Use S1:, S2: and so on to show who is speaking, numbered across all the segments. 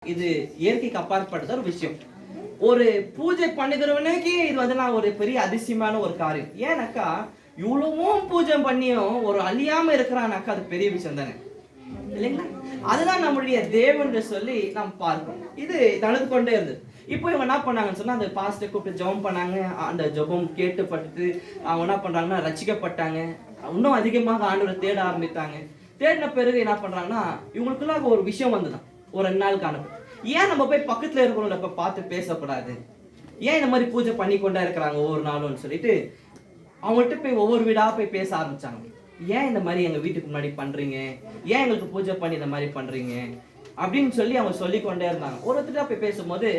S1: இது இயற்கைக்கு அப்பாற்பட்ட ஒரு விஷயம். ஒரு பூஜை பண்ணுகிறவனுக்கு இது வந்து நான் ஒரு பெரிய அதிசயமான ஒரு காரியம். ஏன்னாக்கா இவ்வளவும் பூஜை பண்ணியும் ஒரு அழியாம இருக்கிறானாக்கா அது பெரிய விஷயம் தானே இல்லைங்களா? அதுதான் நம்மளுடைய தேவன் சொல்லி நாம் பார்ப்போம். இது நடந்து கொண்டே இருந்தது. இப்போ இவங்க என்ன பண்ணாங்கன்னு சொன்னா, அந்த பாஸ்டர் கூப்பிட்டு ஜெபம் பண்ணாங்க. அந்த ஜெபம் கேட்டுப்பட்டு அவங்க என்ன பண்றாங்கன்னா ரட்சிக்கப்பட்டாங்க. இன்னும் அதிகமாக ஆண்டவரை தேட ஆரம்பித்தாங்க. தேடின பிறகு என்ன பண்றாங்கன்னா, இவங்களுக்குள்ள ஒரு விஷயம் வந்துதான் ஒரு 2 நாள் காணும். ஏன் நம்ம போய் பக்கத்துல இருக்கிறவங்கள இப்ப பார்த்து பேசக்கூடாது? ஏன் இந்த மாதிரி பூஜை பண்ணி கொண்டே இருக்கிறாங்க ஒவ்வொரு நாளும் சொல்லிட்டு அவங்கள்ட்ட போய் ஒவ்வொரு வீடா போய் பேச ஆரம்பிச்சாங்க. ஏன் இந்த மாதிரி எங்க வீட்டுக்கு முன்னாடி பண்றீங்க? ஏன் எங்களுக்கு பூஜை பண்ணி இந்த மாதிரி பண்றீங்க அப்படின்னு சொல்லி அவங்க சொல்லி கொண்டே இருந்தாங்க. ஒருத்தரா போய் பேசும்போது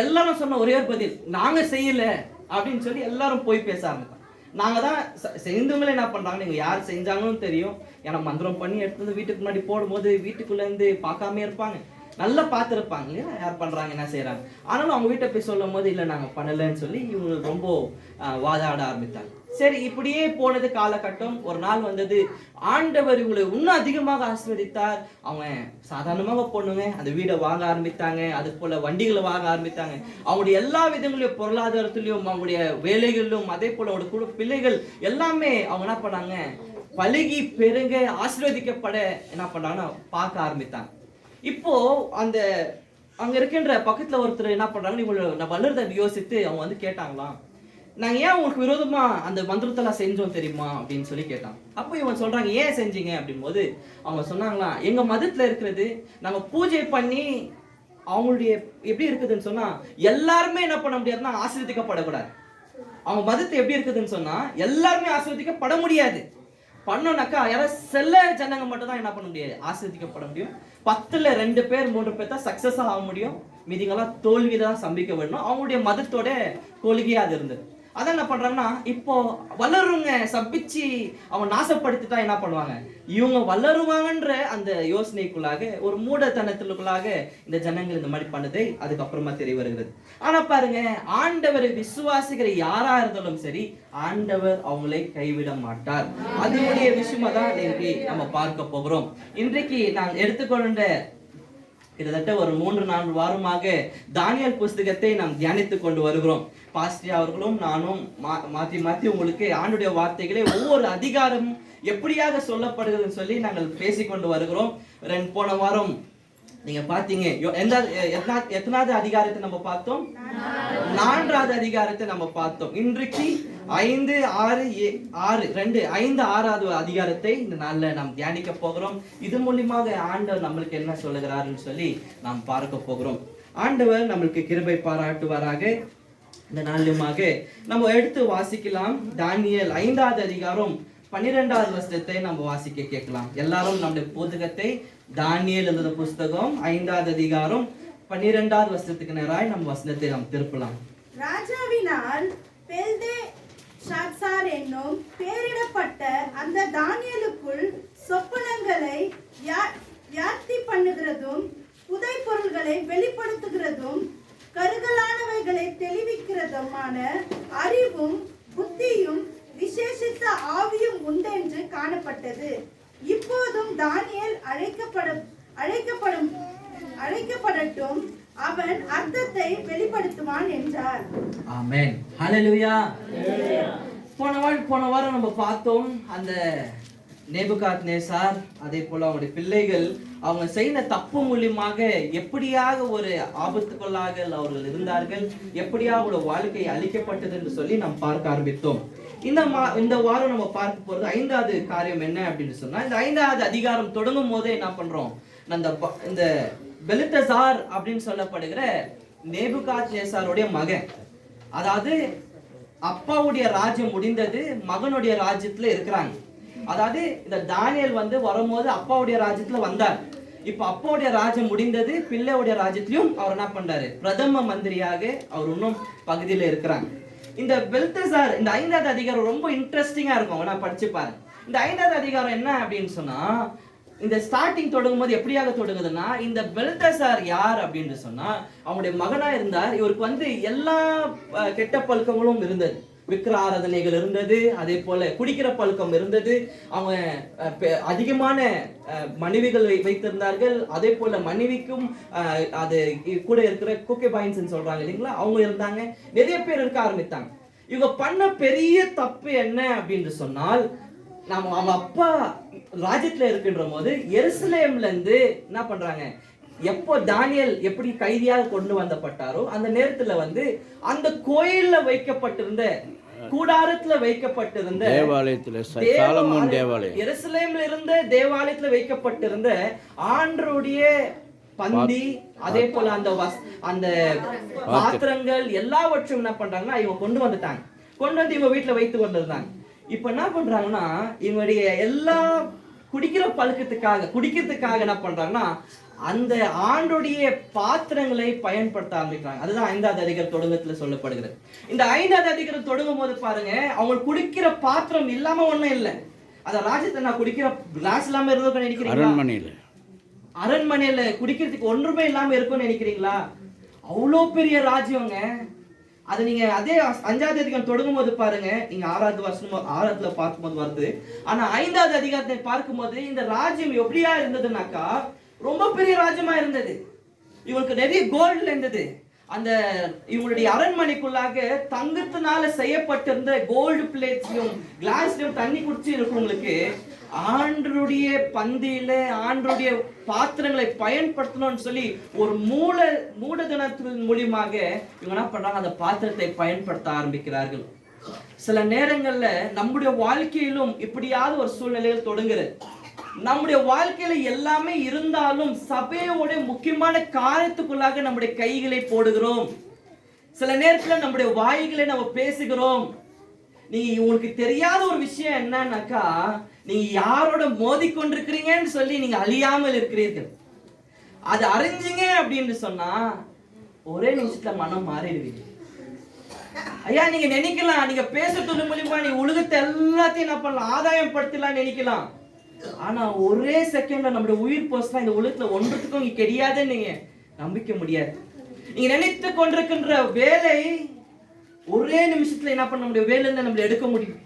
S1: எல்லாரும் சொன்ன ஒரே ஒரு பதில், நாங்க செய்யல அப்படின்னு சொல்லி எல்லாரும் போய் பேச ஆரம்பித்தாங்க. நாங்க தான் செஞ்சவங்களே என்ன பண்றாங்க, நீங்க யார் செஞ்சாங்கன்னு தெரியும். ஏன்னா மந்திரம் பண்ணி எடுத்து வந்து வீட்டுக்கு முன்னாடி போடும்போது வீட்டுக்குள்ள இருந்து பார்க்காம இருப்பாங்க, நல்லா பார்த்துருப்பாங்க இல்லையா யார் பண்றாங்க என்ன செய்யறாங்க. ஆனாலும் அவங்க வீட்டை போய் சொல்லும் போது இல்லை நாங்க பண்ணலன்னு சொல்லி இவங்க ரொம்ப வாதாட ஆரம்பித்தாங்க. சரி, இப்படியே போனது காலகட்டம். ஒரு நாள் வந்தது, ஆண்டவர் இவங்களை இன்னும் அதிகமாக ஆசீர்வதித்தார். அவங்க சாதாரணமாக பொண்ணுங்க அந்த வீடை வாங்க ஆரம்பித்தாங்க, அது போல வண்டிகளை வாங்க ஆரம்பித்தாங்க. அவங்களுடைய எல்லா விதங்களையும் பொருளாதாரத்திலையும் அவங்களுடைய வேலைகளிலும் அதே போல அவங்களுடைய குழு பிள்ளைகள் எல்லாமே அவங்க என்ன பண்ணாங்க, பழகி பெருங்க ஆசீர்வதிக்கப்பட என்ன பண்ணாங்கன்னா பார்க்க ஆரம்பித்தாங்க. இப்போ அந்த அங்க இருக்கின்ற பக்கத்துல ஒருத்தர் என்ன பண்றாங்க, இவங்களை வளர்றதை யோசித்து அவங்க வந்து கேட்டாங்களாம், நாங்க ஏன் உங்களுக்கு விரோதமா அந்த மந்திரத்தெல்லாம் செஞ்சோம் தெரியுமா அப்படின்னு சொல்லி கேட்டாங்க. அப்போ இவங்க சொல்றாங்க ஏன் செஞ்சீங்க அப்படின் போது அவங்க சொன்னாங்களா, எங்க மதத்துல இருக்கிறது நாங்க பூஜை பண்ணி அவங்களுடைய எப்படி இருக்குதுன்னு சொன்னா எல்லாருமே என்ன பண்ண முடியாதுன்னா ஆசீர்வதிக்கப்படக்கூடாது. அவங்க மதத்தை எப்படி இருக்குதுன்னு சொன்னா எல்லாருமே ஆசீர்வதிக்கப்பட முடியாது. பண்ணோம்னாக்கா யாராவது சில ஜனங்க மட்டும் தான் என்ன பண்ண முடியாது, ஆசீர்வதிக்கப்பட முடியும். 10ல் 2 பேர் 3 பேர் தான் சக்சஸ் ஆக முடியும். மீதிங்கெல்லாம் தோல்விதான் சம்பிக்க வேணும். அவங்களுடைய மதத்தோட கொள்கையா அது இருந்தது. அதான் என்ன பண்றாங்கன்னா, இப்போ வளருங்க சபிச்சு அவன் நாசப்படுத்திட்டா என்ன பண்ணுவாங்க, இவங்க வளருவாங்கன்ற அந்த யோசனைக்குள்ளாக ஒரு மூடத்தனத்திற்குள்ளாக இந்த ஜனங்கள் இந்த மாதிரி பண்ணதை அதுக்கப்புறமா தெரிய வருகிறது. ஆனா பாருங்க, ஆண்டவரை விசுவாசிக்கிற யாரா இருந்தாலும் சரி, ஆண்டவர் அவங்களை கைவிட மாட்டார். அதனுடைய விஷயமா தான் இன்றைக்கு நம்ம பார்க்க போகிறோம். இன்றைக்கு நான் எடுத்துக்கொண்ட கிட்டத்தட்ட ஒரு 3-4 வாரமாக தானியேல் புஸ்தகத்தை நாம் தியானித்துக் கொண்டு வருகிறோம். பாஸ்டர் அவர்களும் நானும் மாத்தி உங்களுக்கு ஆண்டுடைய வார்த்தைகளை ஒவ்வொரு அதிகாரம் எப்படியாக சொல்லப்படுகிறதுன்னு சொல்லி நாங்கள் பேசிக்கொண்டு வருகிறோம். போன வாரம் நீங்க பாத்தீங்க, எத்தனாவது அதிகாரத்தை நம்ம பார்த்தோம்? 4வது அதிகாரத்தை நம்ம பார்த்தோம். இன்றைக்கு 5, 6வது அதிகாரத்தை இந்த நாள்ல நாம் தியானிக்க போகிறோம். இது மூலியமாக ஆண்டவர் நம்மளுக்கு என்ன சொல்லுகிறாருன்னு சொல்லி நாம் பார்க்க போகிறோம். ஆண்டவர் நம்மளுக்கு கிருபை பாராட்டுவாராக. இந்த நாளுமாக நம்ம எடுத்து வாசிக்கலாம். தானியேல் 5வது அதிகாரம் 12வது வசனத்தை நம்ம வாசிக்க கேட்கலாம். எல்லாரும் நம்முடைய புத்தகத்தை தானியேல் எழுதின புஸ்தகம் 5வது அதிகாரம் 12வது வசனத்துக்கு நேராய் நம்ம வசனத்தை நாம் திருப்பலாம்.
S2: ராஜாவினால் பெல்தேஷாத்சார் என்னும் பெயரிடப்பட்ட அந்த தானியேலுக்குள் சொப்பனங்களை வியாப்தி பண்ணுகிறதும் புதை பொருள்களை வெளிப்படுத்துகிறதும் கருகலானவைகளை தெளிவிக்கிறதுமான அறிவும் புத்தியும் விசேஷித்த ஆவியும் உண்டென்று காணப்பட்டது. இப்போதும் தானியேல் அழைக்கப்படட்டும், அவன் அர்த்தத்தை வெளிப்படுத்துவான் என்றார்.
S1: ஆமென். ஹல்லேலூயா. போன வாரம் நம்ம பார்த்தோம், அந்த நேபுகாத்நேசார் அதே போல அவங்களுடைய பிள்ளைகள் அவங்க செய்த தப்பு மூலியமாக எப்படியாக ஒரு ஆபத்துக்குள்ளாக அவர்கள் இருந்தார்கள், எப்படியாக அவங்களோட வாழ்க்கை அழிக்கப்பட்டது என்று சொல்லி நாம் பார்க்க ஆரம்பித்தோம். இந்த வாரம் நம்ம பார்க்க போறது 5வது காரியம் என்ன அப்படின்னு சொன்னா, இந்த 5வது அதிகாரம் தொடங்கும் போதே என்ன பண்றோம், இந்த பெல்தெசார் அப்படின்னு சொல்லப்படுகிற நேபுகாத்நேசாருடைய மகன், அதாவது அப்பாவுடைய ராஜ்யம் முடிந்தது, மகனுடைய ராஜ்யத்துல இருக்கிறாங்க. அதாவது இந்த தானியேல் வரும்போது அப்பாவுடைய ராஜ்யத்துல வந்தார். இப்ப அப்பாவுடைய ராஜ்யம் முடிந்தது, பிள்ளையுடைய ராஜ்யத்திலும் அவர் என்ன பண்றாரு, பிரதம மந்திரியாக அவர் இன்னும் பகுதியில இருக்கிறாங்க. இந்த பெல்தெசார் இந்த 5வது அதிகாரம் ரொம்ப இன்ட்ரெஸ்டிங்கா இருக்கும், நான் படிச்சு பாருங்க. இந்த 5வது அதிகாரம் என்ன அப்படின்னு சொன்னா, இந்த ஸ்டார்டிங் தொடங்கும் போது எப்படியாக தொடங்குதுன்னா, இந்த பெல்தெசார் யார் அப்படின்னு சொன்னா அவங்களுடைய மகனா இருந்தார். இவருக்கு எல்லா கெட்ட பழக்கங்களும் இருந்தது. விக்கிர ஆராதனைகள் இருந்தது, அதே போல குடிக்கிற பழக்கம் இருந்தது. அவங்க அதிகமான மனைவிகள் வைத்திருந்தார்கள். அதே போல மனைவிக்கும் அது கூட இருக்கிற குக்கெபாயின்ஸ் சொல்றாங்க இல்லைங்களா, அவங்க இருந்தாங்க. நிறைய பேர் இருக்க ஆரம்பித்தாங்க. இவங்க பண்ண பெரிய தப்பு என்ன அப்படின்னு சொன்னால், நம்ம அவங்க அப்பா ராஜ்யத்துல இருக்கின்ற போது எருசலேம்ல இருந்து என்ன பண்றாங்க, எப்போ தானியேல் எப்படி கைதியாக கொண்டு வந்தப்பட்டாரோ அந்த நேரத்துல அந்த கோயில்ல வைக்கப்பட்டிருந்த கூடாரத்துல வைக்கப்பட்டிருந்த
S3: தேவாலயத்துல, சாலமோன் தேவாலயம்,
S1: எருசலேம்ல இருந்த தேவாலயத்துல வைக்கப்பட்டிருந்த ஆண்டருடைய பந்தி, அதே போல அந்த பாத்திரங்கள் எல்லாவற்றையும் என்ன பண்றாங்கன்னா இவங்க கொண்டு வந்துட்டாங்க. கொண்டு வந்து இவங்க வீட்டுல வைத்து கொண்டிருந்தாங்க. இப்ப என்ன பண்றாங்கன்னா இவங்களுடைய எல்லா குடிக்கிறதுக்காக என்ன பண்றாங்கன்னா அந்த ஆண்டுடைய பாத்திரங்களை பயன்படுத்த ஆரம்பிக்கிறாங்க. அதுதான் 5வது அதிகார தொடக்கத்துல சொல்லப்படுகிறது. இந்த 5வது அதிகாரம் தொடங்கும் போது பாருங்க, அவங்க குடிக்கிற பாத்திரம் இல்லாம ஒண்ணும் இல்லை. அத ராஜ்யத்தை நான் குடிக்கிற கிளாஸ் இல்லாம இருந்தோம் நினைக்கிறீங்களா? அரண்மனையில குடிக்கிறதுக்கு ஒன்றுமே இல்லாம இருக்கும்னு நினைக்கிறீங்களா? அவ்வளோ பெரிய ராஜ்யங்க அது. நீங்க அதே 5வது அதிகாரம் தொடங்கும் போது பாருங்க, நீங்க 6வது பார்க்கும்போது வருது. ஆனா 5வது அதிகாரத்தை பார்க்கும்போது இந்த ராஜ்யம் எப்படியா இருந்ததுனாக்கா ரொம்ப பெரிய ராஜ்யமா இருந்தது. இவங்களுக்கு நிறைய கோல்ட்ல இருந்தது. அந்த இவங்களுடைய அரண்மனைக்குள்ளாக தங்கத்தினால செய்யப்பட்டிருந்த கோல்டு பிளேட்ஸ்லயும் கிளாஸ்லயும் தண்ணி குடிச்சு இருக்கவங்களுக்கு ஆண்டருடைய பந்தியில ஆண்டருடைய பாத்திரங்களை பயன்படுத்தணும்னு சொல்லி ஒரு மூடதனத்தின் மூலியமாக இவங்க என்ன பண்றாங்க, அந்த பாத்திரத்தை பயன்படுத்த ஆரம்பிக்கிறார்கள். சில நேரங்கள்ல நம்முடைய வாழ்க்கையிலும் இப்படியாவது ஒரு சூழ்நிலையில் தொடங்குறது. நம்முடைய வாழ்க்கையில எல்லாமே இருந்தாலும் சபையோட முக்கியமான காரியத்துக்குள்ளாக நம்முடைய கைகளை போடுகிறோம். சில நேரத்துல நம்முடைய வாய்களை நம்ம பேசுகிறோம். நீங்க உங்களுக்கு தெரியாத ஒரு விஷயம் என்னன்னாக்கா, நீங்க யாரோட மோதி கொண்டிருக்கிறீங்கன்னு சொல்லி நீங்க அழியாமல் இருக்கிறீர்கள். அது அறிஞ்சிங்க அப்படின்னு சொன்னா ஒரே நிமிஷத்துல மனம் மாறிடுவீங்க. ஐயா நீங்க நினைக்கலாம், நீங்க பேசுறது மூலியமா நீங்க உலகத்தை எல்லாத்தையும் என்ன பண்ணலாம், ஆதாயம் படுத்தலாம் நினைக்கலாம். ஆனா ஒரே செகண்ட்ல நம்முடைய உயிர் போஸ்ட்லாம் இந்த உலகத்துல ஒன்றுத்துக்கும் இங்க கிடையாதுன்னு நீங்க நம்பிக்க முடியாது. நீங்க நினைத்து கொண்டிருக்கின்ற வேலை ஒரே நிமிஷத்துல என்ன பண்ண முடியும், வேலையில நம்மள எடுக்க முடியும்.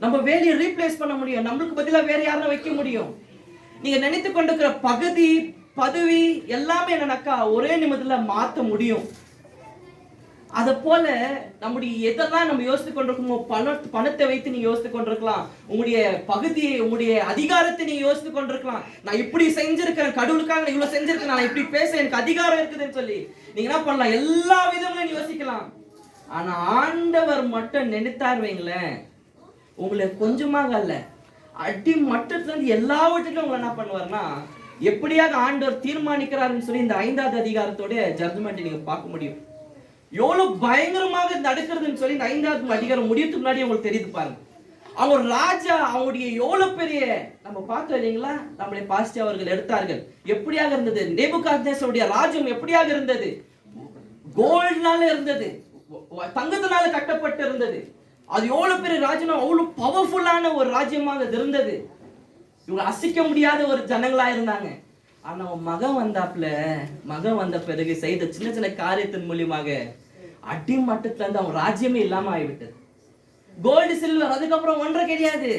S1: நம்ம வேலையை ரீப்ளேஸ் பண்ண முடியும். நம்மளுக்கு பதிலா வேற யாரும் வைக்க முடியும். நீங்க நினைத்து கொண்டிருக்கிற பதவி எல்லாமே என்னன்னாக்கா ஒரே நிமிடத்துல மாத்த முடியும். அத போல நம்முடைய எதெல்லாம் நம்ம யோசித்து கொண்டிருக்கோமோ, பணத்தை வைத்து நீங்க யோசித்து கொண்டிருக்கலாம். உங்களுடைய பகுதியை, உங்களுடைய அதிகாரத்தை நீங்க யோசித்து கொண்டிருக்கலாம். நான் இப்படி செஞ்சிருக்கிறேன், கடவுளுக்காக இவ்வளவு செஞ்சிருக்கேன், நான் இப்படி பேச எனக்கு அதிகாரம் இருக்குதுன்னு சொல்லி நீங்க என்ன பண்ணலாம், எல்லா விதங்களும் யோசிக்கலாம். ஆனா ஆண்டவர் மட்டும் நினைத்தார் வைங்களேன், உங்களை கொஞ்சமாக அல்ல அடி மட்டத்துல இருந்து எல்லாவற்றிலும் உங்களை என்ன பண்ணுவார்னா எப்படியாக ஆண்டவர் தீர்மானிக்கிறாருன்னு சொல்லி இந்த 5வது அதிகாரத்தோட ஜட்ஜ்மெண்ட் நீங்க பார்க்க முடியும். எவ்வளவு பயங்கரமாக நடக்கிறதுன்னு சொல்லி இந்த 5வது அதிகாரம் முடியறதுக்கு முன்னாடி உங்களுக்கு தெரியுது பாருங்க. அவங்க ஒரு ராஜா, அவங்களுடைய எவ்வளவு பெரிய நம்ம பார்த்தோம் இல்லைங்களா, நம்முடைய பாஸ்டர் அவர்கள் எடுத்தார்கள். எப்படியாக இருந்தது நேபுகாத்நேசருடைய ராஜ்யம், எப்படியாக இருந்தது, கோல்ட்னால இருந்தது, தங்கத்தினால கட்டப்பட்டு இருந்தது. அது எவ்வளவு பெரிய ராஜ்யம், அவ்வளவு பவர்ஃபுல்லான ஒரு ராஜ்யமாக இருந்தது. இவங்க அசைக்க முடியாத ஒரு ஜனங்களா இருந்தாங்க. ஆனா மகன் வந்த பிறகு செய்த சின்ன சின்ன காரியத்தின் மூலியமாக அடிமட்டத்துல இருந்து அவன் ராஜ்யமே இல்லாம ஆகிவிட்டது. கோல்டு சில்வர் அதுக்கப்புறம் ஒன்றை கிடையாது.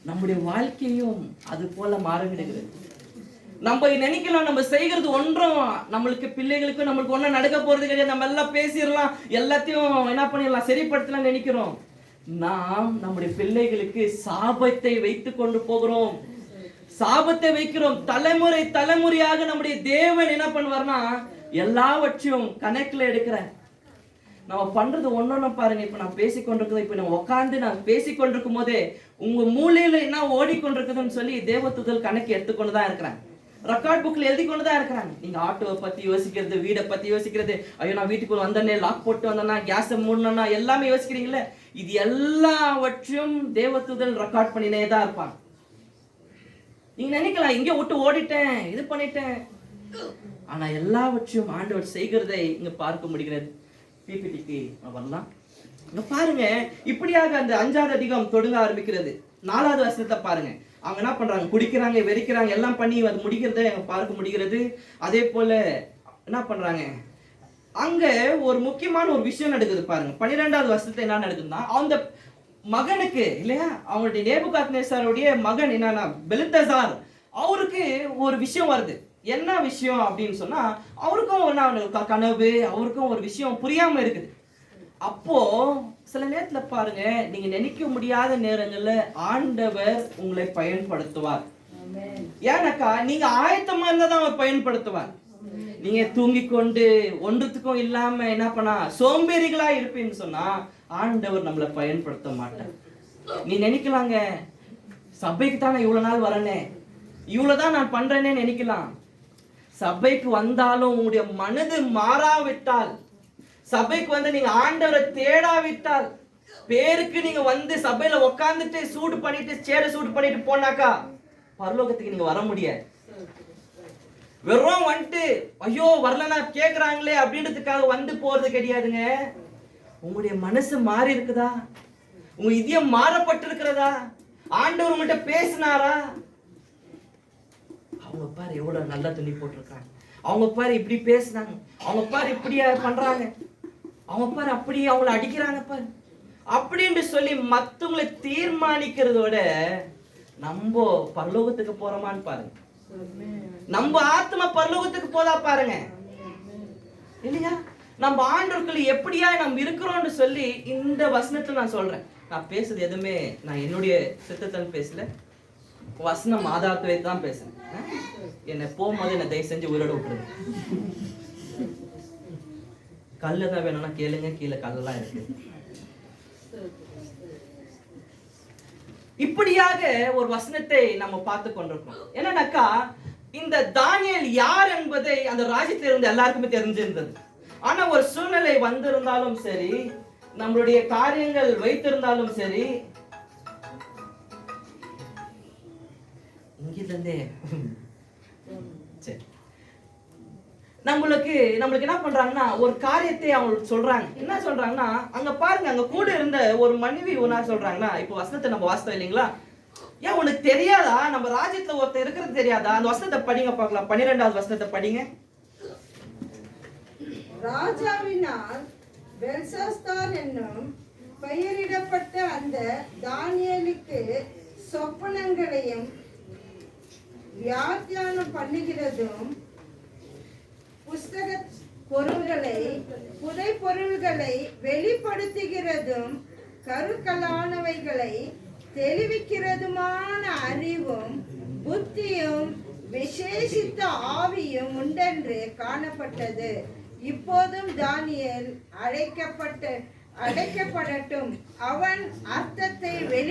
S1: நம்முடைய வாழ்க்கையும் அது போல மாறிவிடுகிறது. நம்ம நினைக்கலாம் நம்ம செய்கிறது ஒன்றும் நம்மளுக்கு பிள்ளைகளுக்கு நம்மளுக்கு ஒன்றும் நடக்க போறது கிடையாது, நம்ம எல்லாம் பேசிடலாம், எல்லாத்தையும் என்ன பண்ணிடலாம், சரிப்படுத்தலாம் நினைக்கிறோம். நாம் நம்முடைய பிள்ளைகளுக்கு சாபத்தை வைத்து கொண்டு போகிறோம், சாபத்தை வைக்கிறோம். தலைமுறையாக நம்முடைய தேவன் என்ன பண்ணுவார்னா எல்லாவற்றையும் கணக்குல எடுக்கிற. நம்ம பண்றது ஒன்னொன்னு பாருங்க. இப்ப நான் பேசிக்கொண்டிருக்கிறது, இப்ப நம்ம உட்காந்து நான் பேசிக்கொண்டிருக்கும் போதே உங்க மூலையில என்ன ஓடிக்கொண்டிருக்குதுன்னு சொல்லி தேவதூதர்கள் கணக்கு எடுத்துக்கொண்டுதான் இருக்கிறாங்க, ரெக்கார்ட் புக்ல எழுதி கொண்டுதான் இருக்கிறாங்க. நீங்க ஆட்டோவை பத்தி யோசிக்கிறது, வீடை பத்தி யோசிக்கிறது, ஐயோ நான் வீட்டுக்குள்ள வந்தனே, லாக் போட்டு வந்தனா, கேஸை மூடனா, எல்லாமே யோசிக்கிறீங்களே, இது எல்லாவற்றையும் தேவதூதர்கள் ரெக்கார்ட் பண்ணினே தான் இருப்பாங்க. நீங்க நினைக்கலாம் இங்க விட்டு ஓடிட்டேன், இது பண்ணிட்டேன், ஆனா எல்லாவற்றையும் ஆண்டவர் செய்கிறதை இங்க பார்க்க முடிகிறது. பிபிடிக்கு வரலாம். இங்க பாருங்க, இப்படியாக அந்த 5வது அதிகாரம் தொடங்க ஆரம்பிக்கிறது. 4வது வசனத்தை பாருங்க. அவங்க என்ன பண்றாங்க, குடிக்கிறாங்க, வெறிக்கிறாங்க, எல்லாம் பண்ணி அது முடிக்கிறத பார்க்க முடிகிறது. அதே போல என்ன பண்றாங்க, அங்க ஒரு முக்கியமான ஒரு விஷயம் நடக்குது பாருங்க. 12வது வருஷத்துல என்ன நடக்குதுன்னா, அந்த மகனுக்கு இல்லையா, அவங்களுடைய நேபுகாத்நேச்சாருடைய மகன் என்னன்னா பெல்தசார், அவருக்கு ஒரு விஷயம் வருது. என்ன விஷயம் அப்படின்னு சொன்னா, அவருக்கும் ஒரு கனவு, அவருக்கும் ஒரு விஷயம் புரியாம இருக்குது. அப்போ சில நேரத்துல பாருங்க, நீங்க நினைக்க முடியாத நேரங்கள்ல ஆண்டவர் உங்களை பயன்படுத்துவார். ஏன்னாக்கா நீங்க ஆயத்தமா இருந்தாதான் அவர் பயன்படுத்துவார். நீங்க தூங்கிக் கொண்டு ஒன்றுத்துக்கும் இல்லாம என்ன பண்ணா சோம்பேறிகளா இருப்பீன்னு சொன்னா ஆண்டவர் நம்மளை பயன்படுத்த மாட்டார். நீ நினைக்கலாங்க, சபைக்கு தான் நான் இவ்வளவு நாள் வரனே, இவ்வளவுதான் நான் பண்றேனே நினைக்கலாம். சபைக்கு வந்தாலும் உங்களுடைய மனது மாறாவிட்டால், சபைக்கு வந்து நீங்க ஆண்டவரை தேடாவிட்டால், பேருக்கு நீங்க வந்து சபையில உட்கார்ந்துட்டு சூடு பண்ணிட்டு சேர சூடு பண்ணிட்டு போனாக்கா பரலோகத்துக்கு நீங்க வர முடியாது. வெறும் வந்துட்டு ஐயோ வரலனா கேக்குறாங்களே அப்படின்றதுக்காக வந்து போறது கிடையாதுங்க. உங்களுடைய மனசு மாறி இருக்குதா? உங்க இதயம் மாறப்பட்டு இருக்கிறதா? ஆண்டவர் உங்கள்கிட்ட பேசினாரா? அவங்க பாரு எவ்வளவு நல்லா துணி போட்டிருக்காங்க, அவங்க பாரு இப்படி பேசுனாங்க, அவங்க பாரு இப்படி பண்றாங்க, அவங்க பாரு அப்படி அவங்கள அடிக்கிறாங்க பாரு அப்படின்னு சொல்லி மத்தவங்களை தீர்மானிக்கிறதோட நம்ம பரலோகத்துக்கு போறோமான்னு பாருங்க. நம்ம ஆத்மா பரலோகத்துக்கு போதா பாருங்க இல்லையா? நம்ம ஆண்டவர்களை எப்படியா நம்ம இருக்கிறோம்னு சொல்லி இந்த வசனத்துல நான் சொல்றேன். நான் பேசுறது எதுவுமே நான் என்னுடைய சித்தத்தில் பேசல, வசனம் ஆதாரத்தை தான் பேசுறேன். என்னை போகும்போது என்னை தயவு செஞ்சு உயிரோட விட்டுருங்க. கல்லு தான் வேணும்னா கேளுங்க, கீழே கல்லெல்லாம் இருக்கு. இப்படியாக ஒரு வசனத்தை நம்ம பார்த்து கொண்டிருக்கோம். என்னன்னாக்கா இந்த தானியேல் யார் என்பதை அந்த ராஜ்யத்தில் இருந்து எல்லாருக்குமே தெரிஞ்சிருந்தது. ஆனா ஒரு சூழ்நிலை வந்திருந்தாலும் சரி, நம்மளுடைய காரியங்கள் வைத்திருந்தாலும் சரி, இங்கிருந்தே சரி நம்மளுக்கு என்ன பண்றாங்கன்னா ஒரு காரியத்தை அவங்க சொல்றாங்க. என்ன சொல்றாங்கன்னா, அங்க பாருங்க, அங்க கூட இருந்த ஒரு மனைவி என்ன சொல்றாங்கன்னா, இப்ப வசனத்தை நம்ம வாசித்தோம் இல்லைங்களா, ஏன் உனக்கு தெரியாதா நம்ம ராஜ்யத்துல ஒருத்தர் இருக்கிறது தெரியாதா? அந்த வசனத்தை படிங்க பார்க்கலாம். 12வது வசனத்தை படிங்க.
S2: ராஜாவினால் பெல்சாஸ்தார் என்னும் பெயரிடப்பட்ட அந்த தானியேலுக்கு சொப்பனங்களையும் வியாக்கியானம் பண்ணுகிறதும் புஸ்தக பொருள்களை புதை பொருள்களை வெளிப்படுத்துகிறதும் கருக்கலானவைகளை தெளிவிக்கிறதுமான அறிவும் புத்தியும் விசேஷித்த ஆவியும் உண்டென்று காணப்பட்டது. இப்போதும் தானியேல் அழைக்கப்படட்டும், அவன் அர்த்தத்தை வெளி